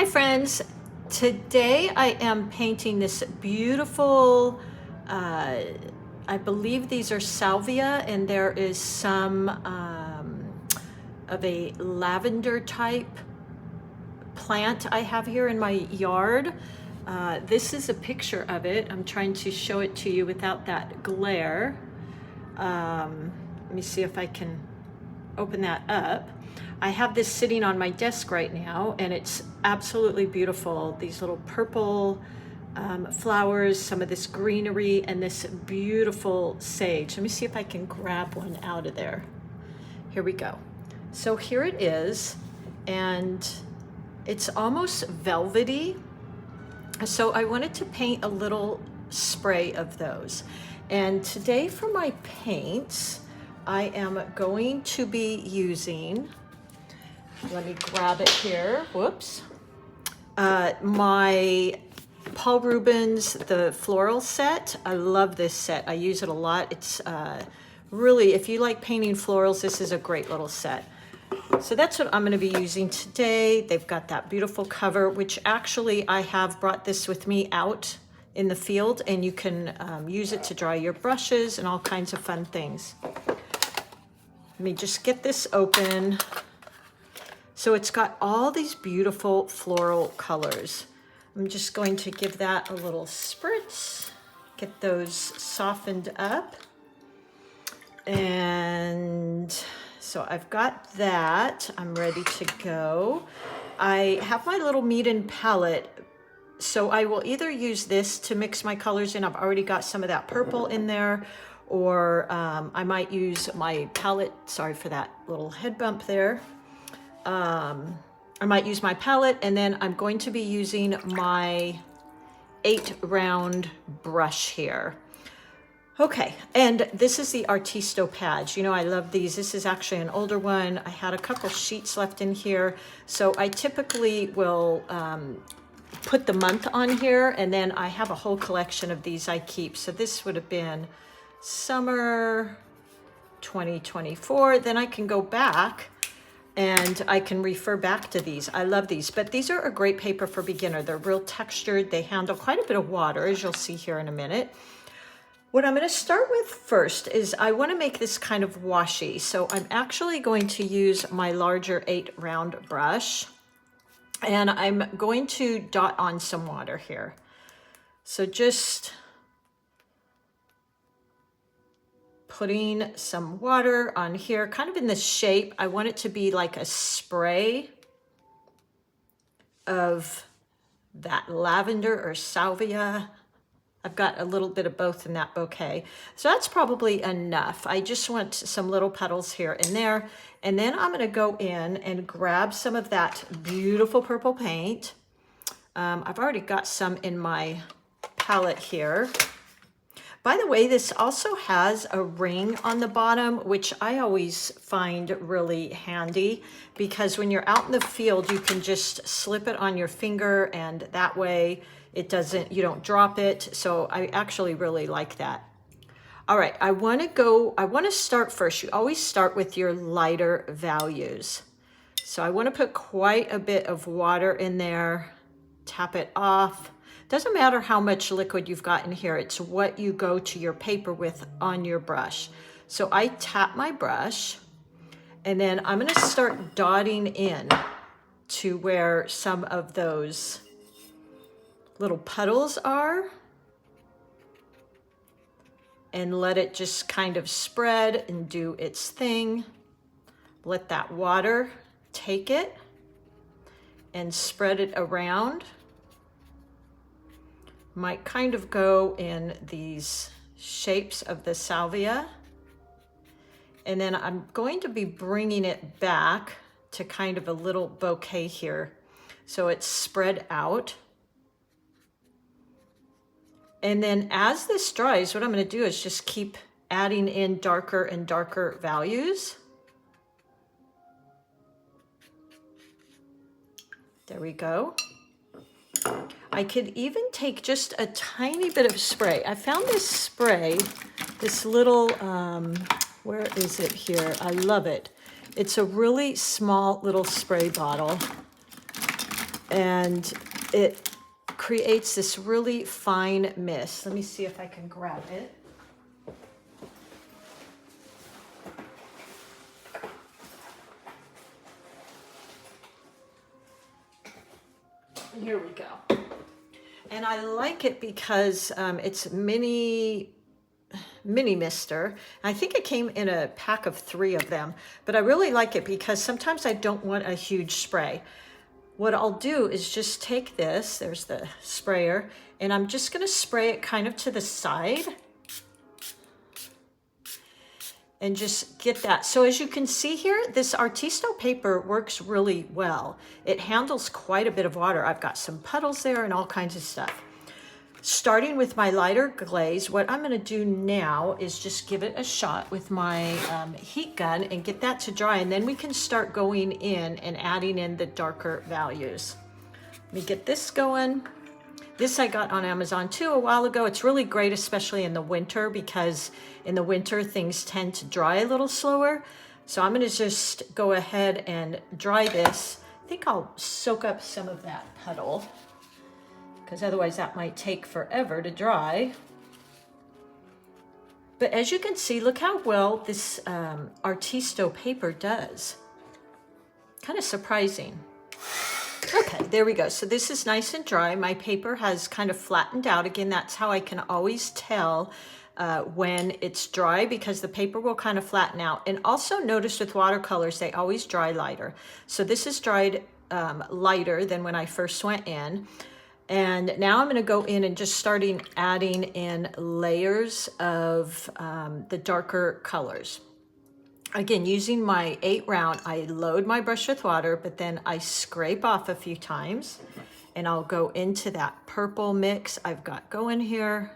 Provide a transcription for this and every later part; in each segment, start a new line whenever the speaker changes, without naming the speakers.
Hi friends, today I am painting this beautiful, I believe these are salvia, and there is some of a lavender type plant I have here in my yard. This is a picture of it. I'm trying to show it to you without that glare. Let me see if I can open that up. I have this sitting on my desk right now, and it's absolutely beautiful. These little purple flowers, some of this greenery, and this beautiful sage. Let me see if I can grab one out of there. Here we go. So here it is, and it's almost velvety. So I wanted to paint a little spray of those. And today for my paints, I am going to be using, let me grab it here, whoops, my Paul Rubens, the floral set. I love this set. I use it a lot. It's really, if you like painting florals, this is a great little set. So that's what I'm going to be using today. They've got that beautiful cover, which actually I have brought this with me out in the field, and you can use it to dry your brushes and all kinds of fun things. Let me just get this open. So it's got all these beautiful floral colors. I'm just going to give that a little spritz, get those softened up. And so I've got that. I'm ready to go. I have my little Meeden palette. So I will either use this to mix my colors in. I've already got some of that purple in there. Or I might use my palette, sorry for that little head bump there. I might use my palette, and then I'm going to be using my 8-round brush here. Okay, and this is the Artisto pads. You know, I love these. This is actually an older one. I had a couple sheets left in here. So I typically will put the month on here, and then I have a whole collection of these I keep. So this would have been summer 2024. Then I can go back and I can refer back to these. I love these, but these are a great paper for beginner. They're real textured. They handle quite a bit of water, as you'll see here in a minute. What I'm going to start with first is I want to make this kind of washy. So I'm actually going to use my larger 8-round brush, and I'm going to dot on some water here. So just putting some water on here, kind of in the shape. I want it to be like a spray of that lavender or salvia. I've got a little bit of both in that bouquet. So that's probably enough. I just want some little petals here and there. And then I'm gonna go in and grab some of that beautiful purple paint. I've already got some in my palette here. By the way, this also has a ring on the bottom, which I always find really handy, because when you're out in the field, you can just slip it on your finger, and that way it doesn't, you don't drop it. So I actually really like that. All right, I want to start first. You always start with your lighter values. So I want to put quite a bit of water in there, tap it off. Doesn't matter how much liquid you've got in here, it's what you go to your paper with on your brush. So I tap my brush, and then I'm going to start dotting in to where some of those little puddles are, and let it just kind of spread and do its thing. Let that water take it and spread it around. Might kind of go in these shapes of the salvia. And then I'm going to be bringing it back to kind of a little bouquet here. So it's spread out. And then as this dries, what I'm going to do is just keep adding in darker and darker values. There we go. I could even take just a tiny bit of spray. I found this spray, this little, where is it here? I love it. It's a really small little spray bottle. and it creates this really fine mist. Let me see if I can grab it. Here we go. And I like it because it's mini mister. I think it came in a pack of 3 of them, but I really like it because sometimes I don't want a huge spray. What I'll do is just take this, there's the sprayer, and I'm just gonna spray it kind of to the side and just get that. So as you can see here, this Artisto paper works really well. It handles quite a bit of water. I've got some puddles there and all kinds of stuff. Starting with my lighter glaze, what I'm gonna do now is just give it a shot with my heat gun and get that to dry, and then we can start going in and adding in the darker values. Let me get this going. This I got on Amazon too a while ago. It's really great, especially in the winter, because in the winter things tend to dry a little slower. So I'm gonna just go ahead and dry this. I think I'll soak up some of that puddle, because otherwise that might take forever to dry. But as you can see, look how well this Artisto paper does. Kind of surprising. Okay, there we go. So this is nice and dry. My paper has kind of flattened out. Again, that's how I can always tell when it's dry, because the paper will kind of flatten out. And also notice with watercolors, they always dry lighter. So this is dried lighter than when I first went in. And now I'm going to go in and just starting adding in layers of the darker colors. Again, using my 8 round, I load my brush with water, but then I scrape off a few times, and I'll go into that purple mix I've got going here.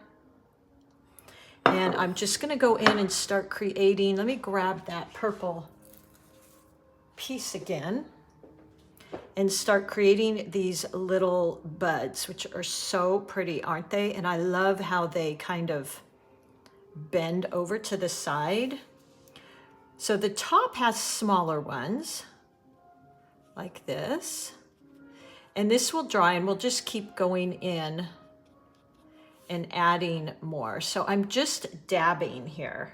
And I'm just going to go in and start creating. Let me grab that purple piece again and start creating these little buds, which are so pretty, aren't they? And I love how they kind of bend over to the side. So the top has smaller ones like this, and this will dry, and we'll just keep going in and adding more. So I'm just dabbing here.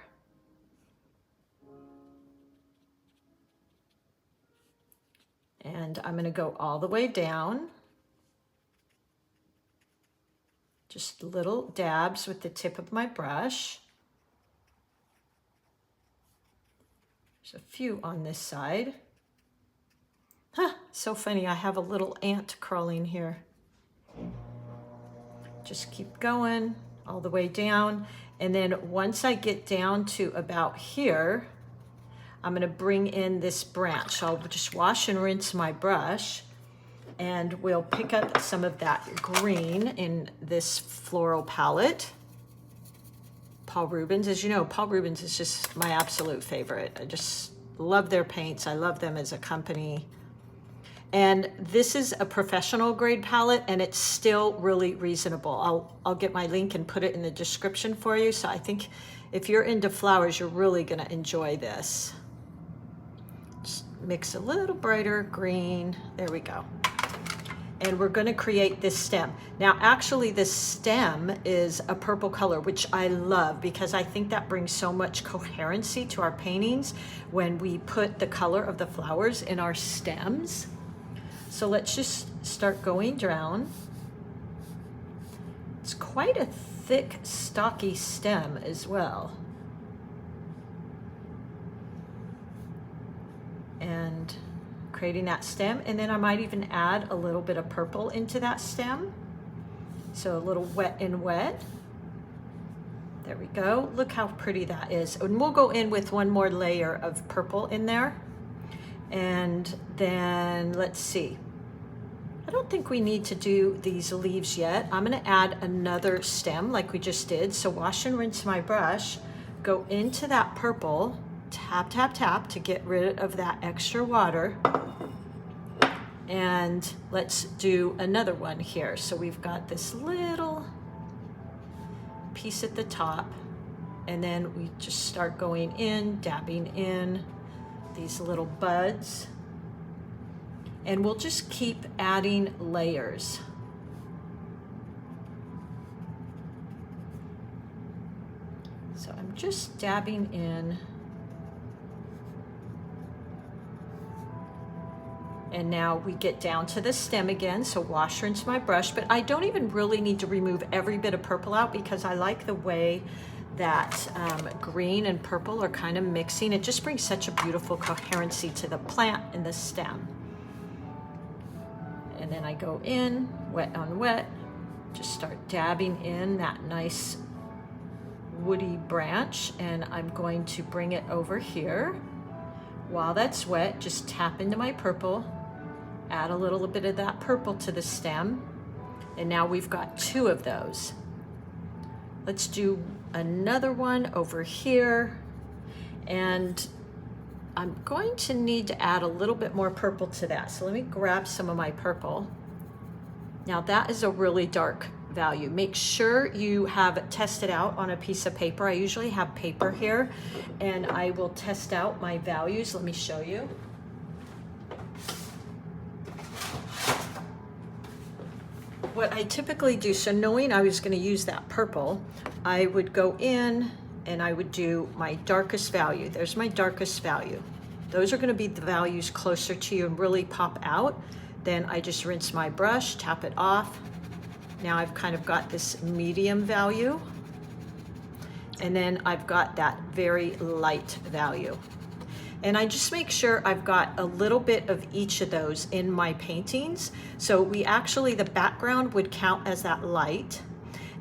And I'm going to go all the way down. Just little dabs with the tip of my brush. There's a few on this side. Huh, so funny, I have a little ant crawling here. Just keep going all the way down. And then once I get down to about here, I'm gonna bring in this branch. So I'll just wash and rinse my brush, and we'll pick up some of that green in this floral palette. Paul Rubens, as you know, Paul Rubens is just my absolute favorite. I just love their paints. I love them as a company. And this is a professional grade palette, and it's still really reasonable. I'll get my link and put it in the description for you. So I think if you're into flowers, you're really gonna enjoy this. Just mix a little brighter green. There we go. And we're going to create this stem. Now, actually, this stem is a purple color, which I love because I think that brings so much coherency to our paintings when we put the color of the flowers in our stems. So let's just start going down. It's quite a thick, stocky stem as well. And creating that stem, and then I might even add a little bit of purple into that stem. So a little wet and wet. There we go. Look how pretty that is. And we'll go in with one more layer of purple in there. And then let's see. I don't think we need to do these leaves yet. I'm gonna add another stem like we just did. So wash and rinse my brush, go into that purple, tap, tap, tap to get rid of that extra water. And let's do another one here. So we've got this little piece at the top, and then we just start going in, dabbing in these little buds. And we'll just keep adding layers. So I'm just dabbing in. And now we get down to the stem again, so wash, rinse my brush, but I don't even really need to remove every bit of purple out because I like the way that green and purple are kind of mixing. It just brings such a beautiful coherency to the plant and the stem. And then I go in, wet on wet, just start dabbing in that nice woody branch, and I'm going to bring it over here. While that's wet, just tap into my purple, add a little bit of that purple to the stem, and now we've got 2 of those. Let's do another one over here, and I'm going to need to add a little bit more purple to that. So let me grab some of my purple. Now that is a really dark value. Make sure you have tested out on a piece of paper. I usually have paper here, and I will test out my values. Let me show you. What I typically do, so knowing I was going to use that purple, I would go in and I would do my darkest value. There's my darkest value. Those are going to be the values closer to you and really pop out. Then I just rinse my brush, tap it off. Now I've kind of got this medium value, and then I've got that very light value. And I just make sure I've got a little bit of each of those in my paintings. So we actually, the background would count as that light.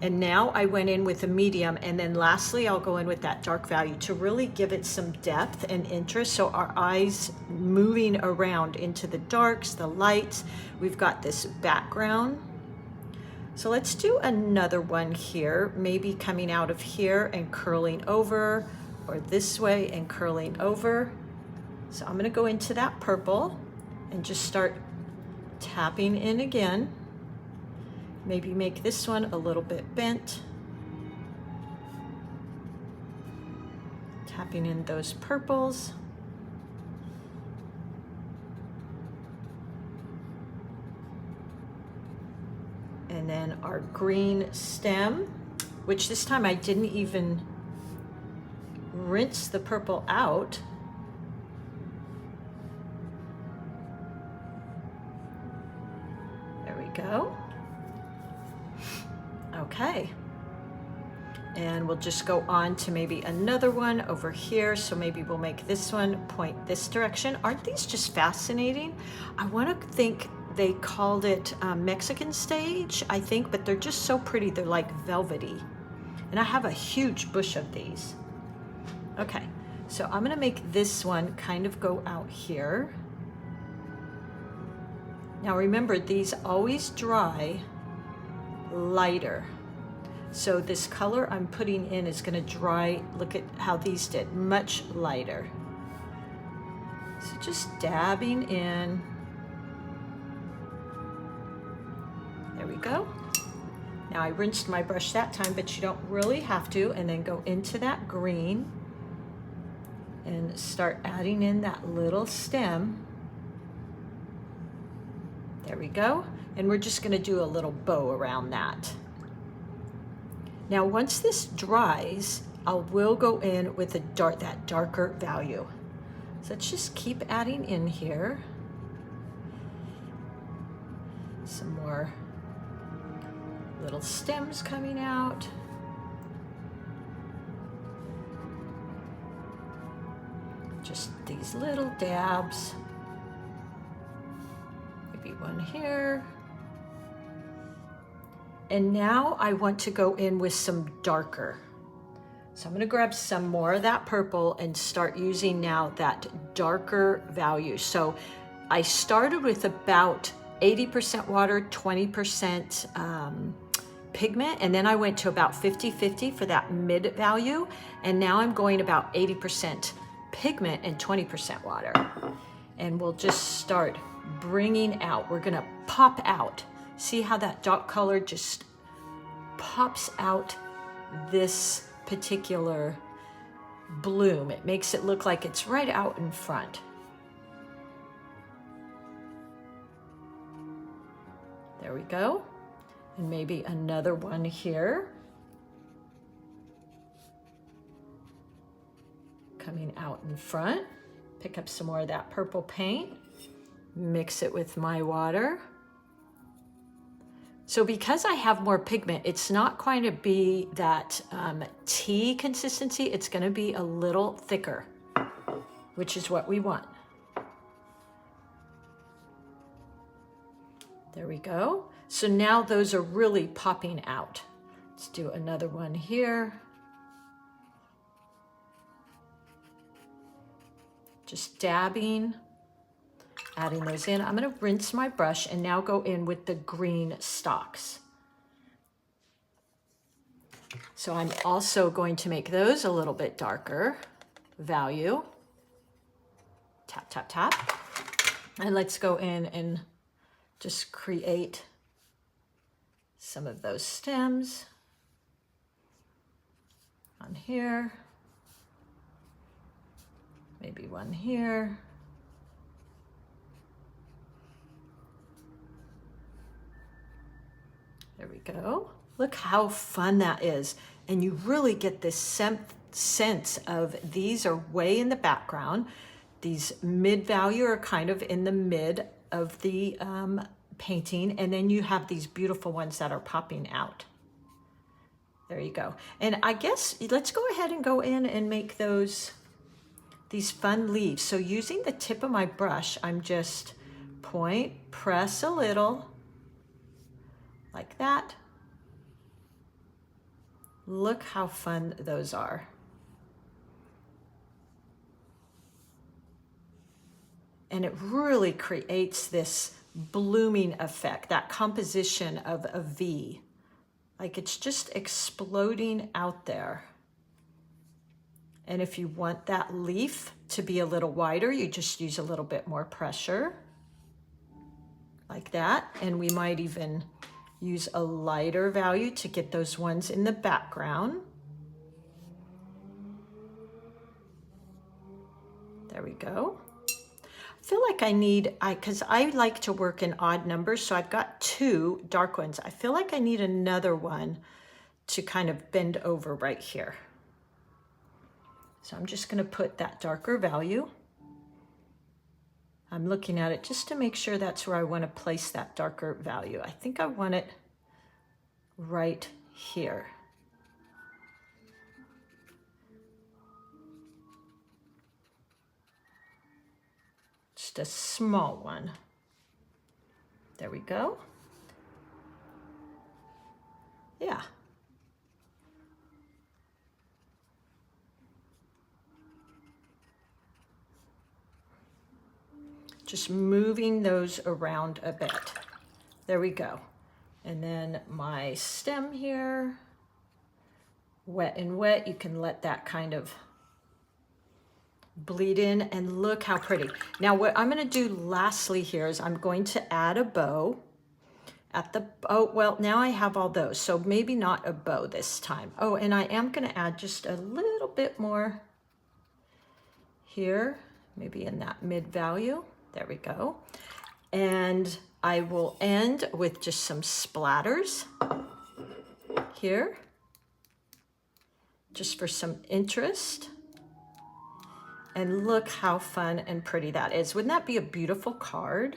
And now I went in with a medium, and then lastly, I'll go in with that dark value to really give it some depth and interest. So our eyes moving around into the darks, the lights, we've got this background. So let's do another one here, maybe coming out of here and curling over, or this way and curling over. So I'm gonna go into that purple and just start tapping in again. Maybe make this one a little bit bent. Tapping in those purples. And then our green stem, which this time I didn't even rinse the purple out. There we go. Okay. And we'll just go on to maybe another one over here. So maybe we'll make this one point this direction. Aren't these just fascinating? I want to think they called it Mexican stage, I think, but they're just so pretty. They're like velvety. And I have a huge bush of these. Okay, so I'm gonna make this one kind of go out here. Now remember, these always dry lighter. So this color I'm putting in is gonna dry, look at how these did, much lighter. So just dabbing in. There we go. Now I rinsed my brush that time, but you don't really have to, and then go into that green and start adding in that little stem. There we go. And we're just gonna do a little bow around that. Now once this dries, I will go in with that darker value. So let's just keep adding in here. Some more little stems coming out. Just these little dabs. Maybe one here. And now I want to go in with some darker. So I'm gonna grab some more of that purple and start using now that darker value. So I started with about 80% water, 20% pigment, and then I went to about 50-50 for that mid value, and now I'm going about 80% pigment and 20% water. And we'll just start bringing out. We're gonna pop out. See how that dark color just pops out this particular bloom. It makes it look like it's right out in front. There we go. And maybe another one here. Coming out in front. Pick up some more of that purple paint. Mix it with my water. So because I have more pigment, it's not going to be that tea consistency. It's going to be a little thicker, which is what we want. There we go. So now those are really popping out. Let's do another one here. Just dabbing, adding those in. I'm going to rinse my brush and now go in with the green stalks. So I'm also going to make those a little bit darker value. Tap, tap, tap. And let's go in and just create some of those stems on here. Maybe one here. There we go. Look how fun that is. And you really get this sense of these are way in the background. These mid-value are kind of in the mid of the painting. And then you have these beautiful ones that are popping out. There you go. And I guess let's go ahead and go in and make these fun leaves. So using the tip of my brush, I'm just press a little, like that. Look how fun those are. And it really creates this blooming effect, that composition of a V. Like it's just exploding out there. And if you want that leaf to be a little wider, you just use a little bit more pressure, like that. And we might even use a lighter value to get those ones in the background. There we go. I feel like I need, because I like to work in odd numbers, so I've got 2 dark ones. I feel like I need another one to kind of bend over right here. So I'm just going to put that darker value. I'm looking at it just to make sure that's where I want to place that darker value. I think I want it right here. Just a small one. There we go. Yeah. Just moving those around a bit. There we go. And then my stem here, wet and wet. You can let that kind of bleed in, and look how pretty. Now what I'm going to do lastly here is I'm going to add a bow at the, oh, well, now I have all those, so maybe not a bow this time. Oh, and I am going to add just a little bit more here, maybe in that mid value. There we go. And I will end with just some splatters here, just for some interest. And look how fun and pretty that is. Wouldn't that be a beautiful card?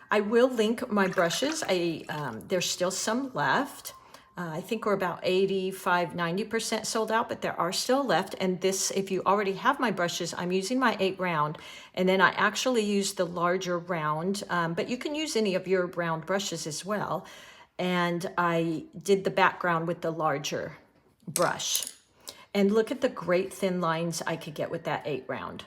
I will link my brushes. There's still some left. I think we're about 85, 90% sold out, but there are still left. And this, if you already have my brushes, I'm using my 8 round, and then I actually use the larger round, but you can use any of your round brushes as well. And I did the background with the larger brush. And look at the great thin lines I could get with that 8 round.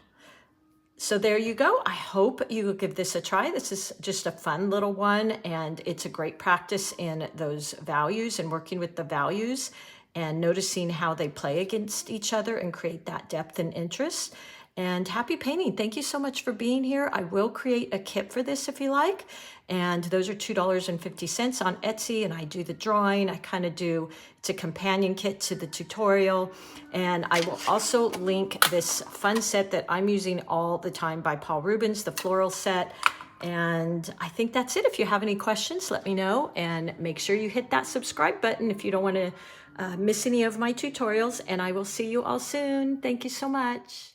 So there you go. I hope you will give this a try. This is just a fun little one, and it's a great practice in those values and working with the values and noticing how they play against each other and create that depth and interest. And happy painting. Thank you so much for being here. I will create a kit for this if you like. And those are $2.50 on Etsy, and I do the drawing. I kind of do, it's a companion kit to the tutorial. And I will also link this fun set that I'm using all the time by Paul Rubens, the floral set. And I think that's it. If you have any questions, let me know, and make sure you hit that subscribe button if you don't want to miss any of my tutorials, and I will see you all soon. Thank you so much.